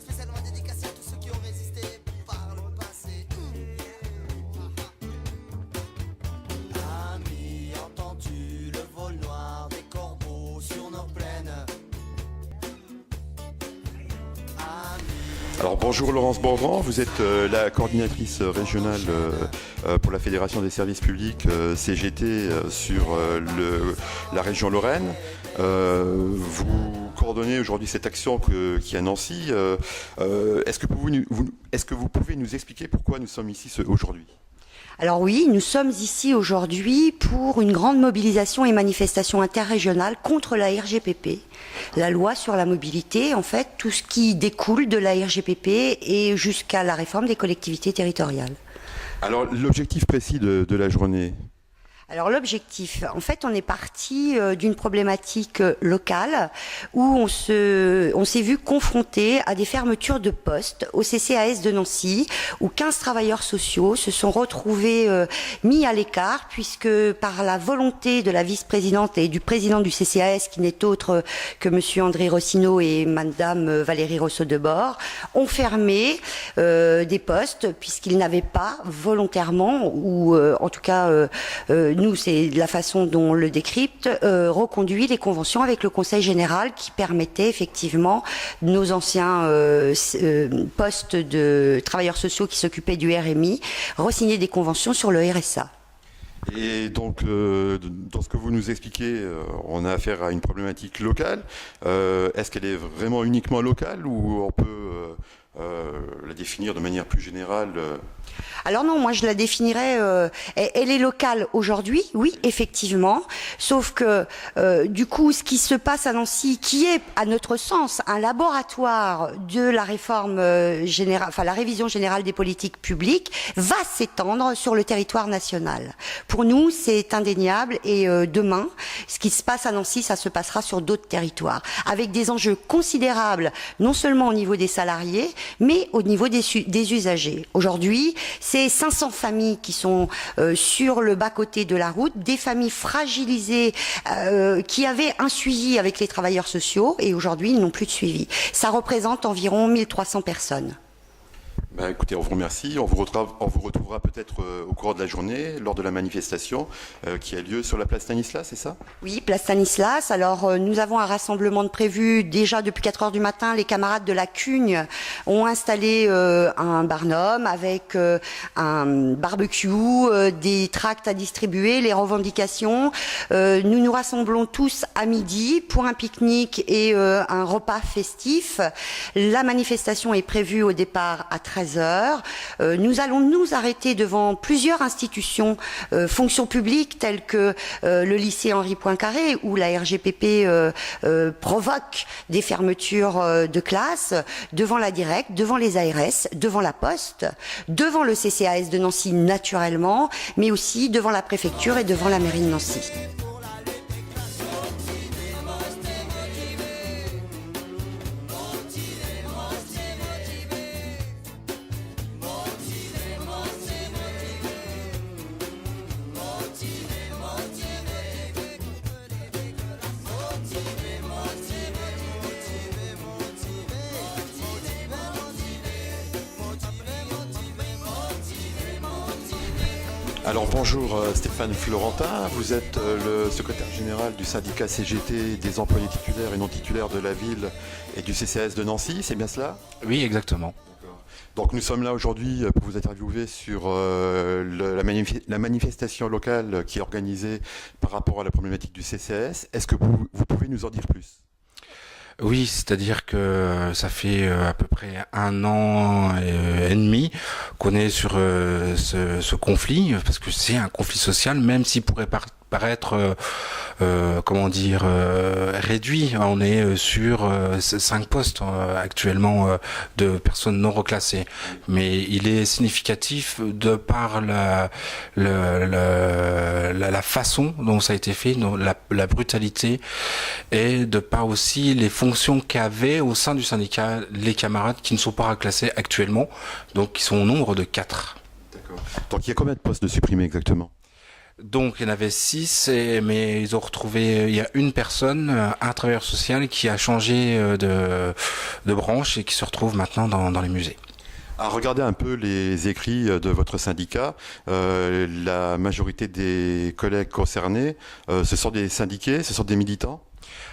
Spécialement dédicacé à tous ceux qui ont résisté par le passé. Ami, entends-tu le vol noir des corbeaux sur nos plaines? Alors bonjour Laurence Borgrand, vous êtes la coordinatrice régionale pour la Fédération des services publics CGT sur la région Lorraine. Vous coordonnez aujourd'hui cette action qui est à Nancy. Est-ce que vous pouvez nous expliquer pourquoi nous sommes ici aujourd'hui ? Alors oui, nous sommes ici aujourd'hui pour une grande mobilisation et manifestation interrégionale contre la RGPP, la loi sur la mobilité, en fait, tout ce qui découle de la RGPP et jusqu'à la réforme des collectivités territoriales. Alors l'objectif précis de la journée ? Alors l'objectif, en fait, on est parti d'une problématique locale où on s'est vu confronté à des fermetures de postes au CCAS de Nancy, où 15 travailleurs sociaux se sont retrouvés mis à l'écart, puisque par la volonté de la vice-présidente et du président du CCAS, qui n'est autre que monsieur André Rossineau et madame Valérie Rousseau-Debord, ont fermé des postes, puisqu'ils n'avaient pas volontairement, ou en tout cas nous, c'est la façon dont on le décrypte, reconduit les conventions avec le Conseil général qui permettait effectivement nos anciens postes de travailleurs sociaux qui s'occupaient du RMI, re-signer des conventions sur le RSA. Et donc, dans ce que vous nous expliquez, on a affaire à une problématique locale. Est-ce qu'elle est vraiment uniquement locale ou on peut la définir de manière plus générale Alors non, moi je la définirais, elle est locale aujourd'hui, oui, effectivement, sauf que du coup, ce qui se passe à Nancy, qui est, à notre sens, un laboratoire de la réforme générale, enfin la révision générale des politiques publiques, va s'étendre sur le territoire national. Pour nous, c'est indéniable et demain, ce qui se passe à Nancy, ça se passera sur d'autres territoires, avec des enjeux considérables, non seulement au niveau des salariés, mais au niveau des usagers. Aujourd'hui, c'est 500 familles qui sont sur le bas-côté de la route, des familles fragilisées qui avaient un suivi avec les travailleurs sociaux et aujourd'hui, ils n'ont plus de suivi. Ça représente environ 1300 personnes. Ben, écoutez, on vous remercie. On vous retrouvera peut-être au cours de la journée, lors de la manifestation qui a lieu sur la place Stanislas, c'est ça ? Oui, place Stanislas. Alors, nous avons un rassemblement de prévu déjà depuis 4 heures du matin. Les camarades de la Cugne ont installé un barnum avec un barbecue, des tracts à distribuer, les revendications. Nous nous rassemblons tous à midi pour un pique-nique et un repas festif. La manifestation est prévue au départ à 13h. Nous allons nous arrêter devant plusieurs institutions, fonctions publiques telles que le lycée Henri Poincaré où la RGPP provoque des fermetures de classes, devant la Directe, devant les ARS, devant la Poste, devant le CCAS de Nancy naturellement, mais aussi devant la préfecture et devant la mairie de Nancy. Alors bonjour Stéphane Florentin, vous êtes le secrétaire général du syndicat CGT des employés titulaires et non titulaires de la ville et du CCAS de Nancy, c'est bien cela ? Oui, exactement. Donc nous sommes là aujourd'hui pour vous interviewer sur la manifestation locale qui est organisée par rapport à la problématique du CCAS. Est-ce que vous pouvez nous en dire plus ? Oui, c'est-à-dire que ça fait à peu près 1 an et demi qu'on est sur ce conflit, parce que c'est un conflit social, même s'il pourrait paraître réduit. On est sur 5 postes actuellement de personnes non reclassées, mais il est significatif de par la façon dont ça a été fait, la brutalité, et de par aussi les fonctions qu'avaient au sein du syndicat les camarades qui ne sont pas reclassés actuellement, donc qui sont au nombre de 4. D'accord. Donc il y a combien de postes de supprimés exactement ? Donc il y en avait 6, mais ils ont retrouvé, il y a une personne, un travailleur social qui a changé de branche et qui se retrouve maintenant dans les musées. À regarder un peu les écrits de votre syndicat, la majorité des collègues concernés, ce sont des syndiqués, ce sont des militants?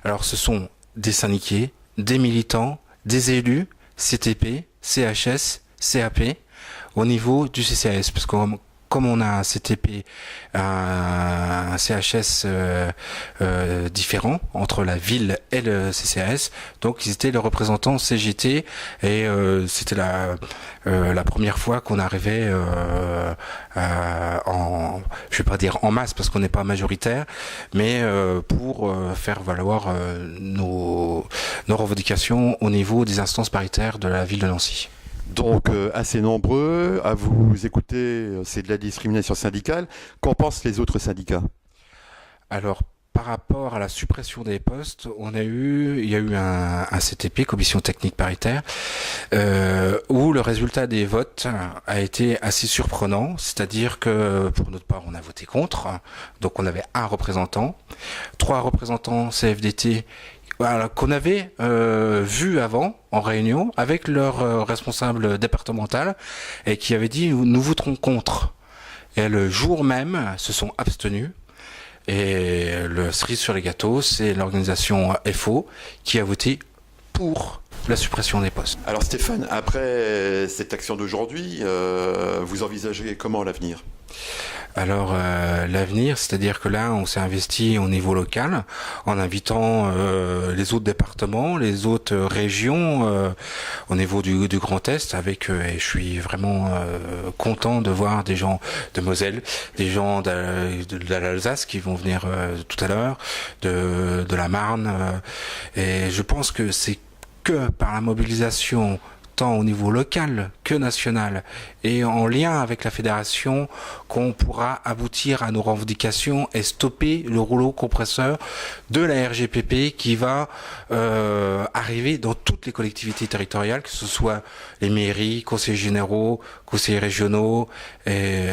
Alors ce sont des syndiqués, des militants, des élus, CTP, CHS, CAP, au niveau du CCAS, parce que comme on a un CTP, un CHS différent entre la ville et le CCAS, donc ils étaient les représentants CGT et c'était la première fois qu'on arrivait je vais pas dire en masse parce qu'on n'est pas majoritaire, mais pour faire valoir nos revendications au niveau des instances paritaires de la ville de Nancy. Donc assez nombreux à vous écouter, c'est de la discrimination syndicale. Qu'en pensent les autres syndicats? Alors, par rapport à la suppression des postes, il y a eu un CTP, Commission technique paritaire, où le résultat des votes a été assez surprenant. C'est-à-dire que, pour notre part, on a voté contre. Donc, on avait un représentant, 3 représentants CFDT, qu'on avait vu avant en réunion avec leur responsable départemental et qui avait dit nous voterons contre. Et le jour même se sont abstenus. Et le cerise sur les gâteaux, c'est l'organisation FO qui a voté pour la suppression des postes. Alors Stéphane, après cette action d'aujourd'hui, vous envisagez comment l'avenir? Alors l'avenir, c'est-à-dire que là, on s'est investi au niveau local en invitant les autres départements, les autres régions au niveau du Grand Est. Et je suis vraiment content de voir des gens de Moselle, des gens de l'Alsace qui vont venir tout à l'heure, de la Marne. Et je pense que c'est que par la mobilisation tant au niveau local que national et en lien avec la fédération qu'on pourra aboutir à nos revendications et stopper le rouleau compresseur de la RGPP qui va arriver dans toutes les collectivités territoriales, que ce soit les mairies, conseillers généraux, conseillers régionaux et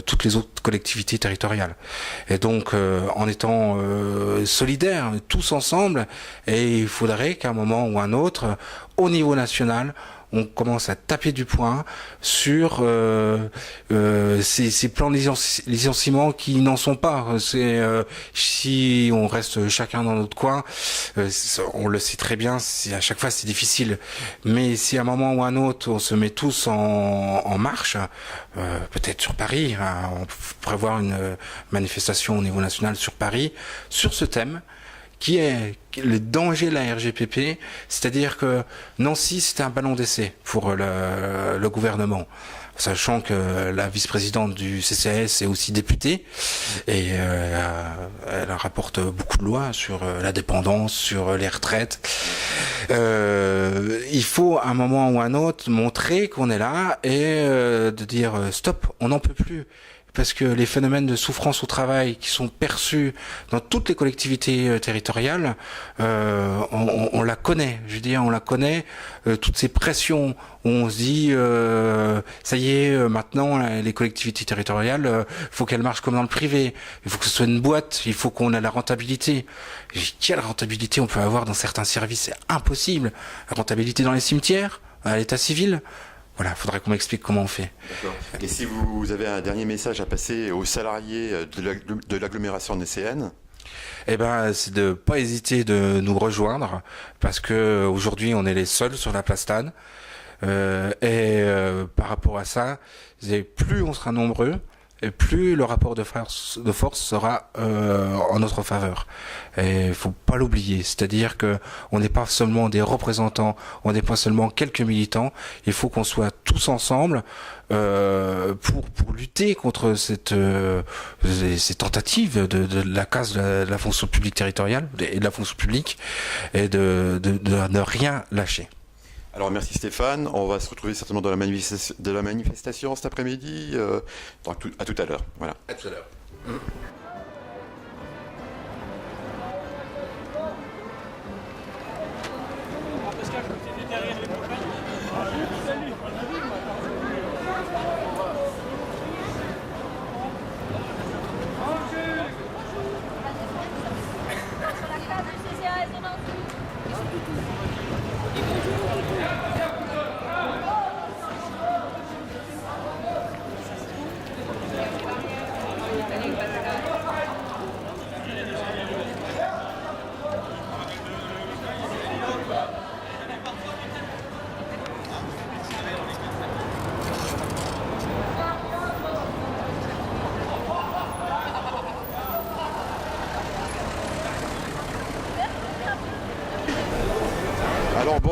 toutes les autres collectivités territoriales. Et donc en étant solidaires tous ensemble, et il faudrait qu'à un moment ou un autre, au niveau national, on commence à taper du poing sur ces plans de licenciement qui n'en sont pas. Si on reste chacun dans notre coin, on le sait très bien, à chaque fois c'est difficile. Mais si à un moment ou un autre on se met tous en marche, peut-être sur Paris, on pourrait voir une manifestation au niveau national sur Paris, sur ce thème, qui est le danger de la RGPP, c'est-à-dire que Nancy, c'était un ballon d'essai pour le gouvernement. Sachant que la vice-présidente du CCAS est aussi députée et elle rapporte beaucoup de lois sur la dépendance, sur les retraites. Il faut à un moment ou un autre montrer qu'on est là et de dire stop, on n'en peut plus. Parce que les phénomènes de souffrance au travail qui sont perçus dans toutes les collectivités territoriales, on la connaît. Je veux dire, on la connaît. Toutes ces pressions où on se dit, ça y est, maintenant les collectivités territoriales, faut qu'elles marchent comme dans le privé. Il faut que ce soit une boîte. Il faut qu'on ait la rentabilité. Quelle rentabilité on peut avoir dans certains services? C'est impossible. La rentabilité dans les cimetières, à l'état civil. Voilà, il faudrait qu'on m'explique comment on fait. D'accord. Et si vous avez un dernier message à passer aux salariés de l'agglomération NCN? Eh ben, c'est de pas hésiter de nous rejoindre, parce que aujourd'hui on est les seuls sur la place Thann. Par rapport à ça, plus on sera nombreux, et plus le rapport de force sera en notre faveur. Et il faut pas l'oublier, c'est-à-dire que on n'est pas seulement des représentants, on n'est pas seulement quelques militants. Il faut qu'on soit tous ensemble pour lutter contre ces tentatives de la casse de la fonction publique territoriale et de la fonction publique, et de ne rien lâcher. Alors merci Stéphane, on va se retrouver certainement dans la manifestation cet après-midi. À tout à l'heure. Voilà. À tout à l'heure.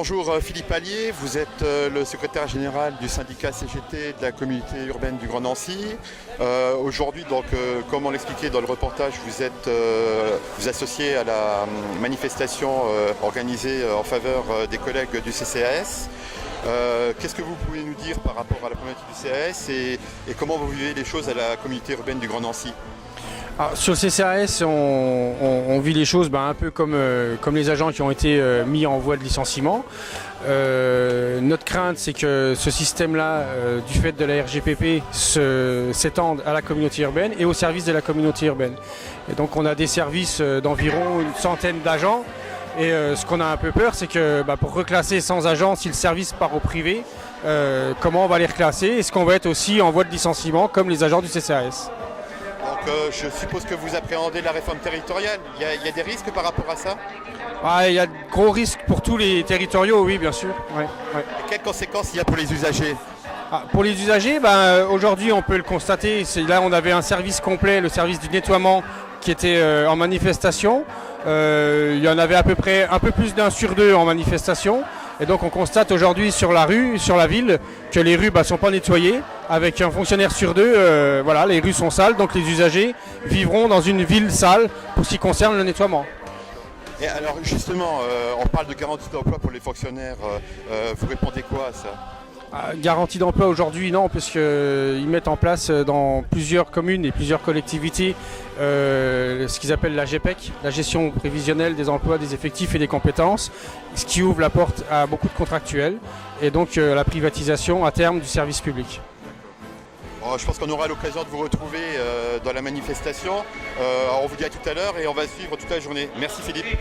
Bonjour Philippe Allier, vous êtes le secrétaire général du syndicat CGT de la communauté urbaine du Grand Nancy. Aujourd'hui, donc, comme on l'expliquait dans le reportage, vous associez à la manifestation organisée en faveur des collègues du CCAS. Qu'est-ce que vous pouvez nous dire par rapport à la problématique du CCAS et comment vous vivez les choses à la communauté urbaine du Grand Nancy? Alors, sur le CCAS, on vit les choses un peu comme les agents qui ont été mis en voie de licenciement. Notre crainte, c'est que ce système-là, du fait de la RGPP, s'étende à la communauté urbaine et au service de la communauté urbaine. Et donc on a des services d'environ une centaine d'agents. Et ce qu'on a un peu peur, c'est que pour reclasser 100 agents, si le service part au privé, comment on va les reclasser? Est-ce qu'on va être aussi en voie de licenciement comme les agents du CCAS? Donc je suppose que vous appréhendez la réforme territoriale. Il y a des risques par rapport à ça? Il y a de gros risques pour tous les territoriaux, oui, bien sûr. Ouais. Et quelles conséquences il y a pour les usagers? Pour les usagers, aujourd'hui on peut le constater. Là on avait un service complet, le service du nettoiement, qui était en manifestation. Il y en avait à peu près un peu plus d'un sur deux en manifestation. Et donc on constate aujourd'hui sur la rue, sur la ville, que les rues ne sont pas nettoyées. Avec un fonctionnaire sur deux, les rues sont sales, donc les usagers vivront dans une ville sale pour ce qui concerne le nettoiement. Et alors justement, on parle de garantie d'emploi pour les fonctionnaires. Vous répondez quoi à ça? Garantie d'emploi aujourd'hui, non, puisqu'ils mettent en place dans plusieurs communes et plusieurs collectivités ce qu'ils appellent la GPEC, la gestion prévisionnelle des emplois, des effectifs et des compétences, ce qui ouvre la porte à beaucoup de contractuels et donc la privatisation à terme du service public. Je pense qu'on aura l'occasion de vous retrouver dans la manifestation. On vous dit à tout à l'heure et on va suivre toute la journée. Merci Philippe.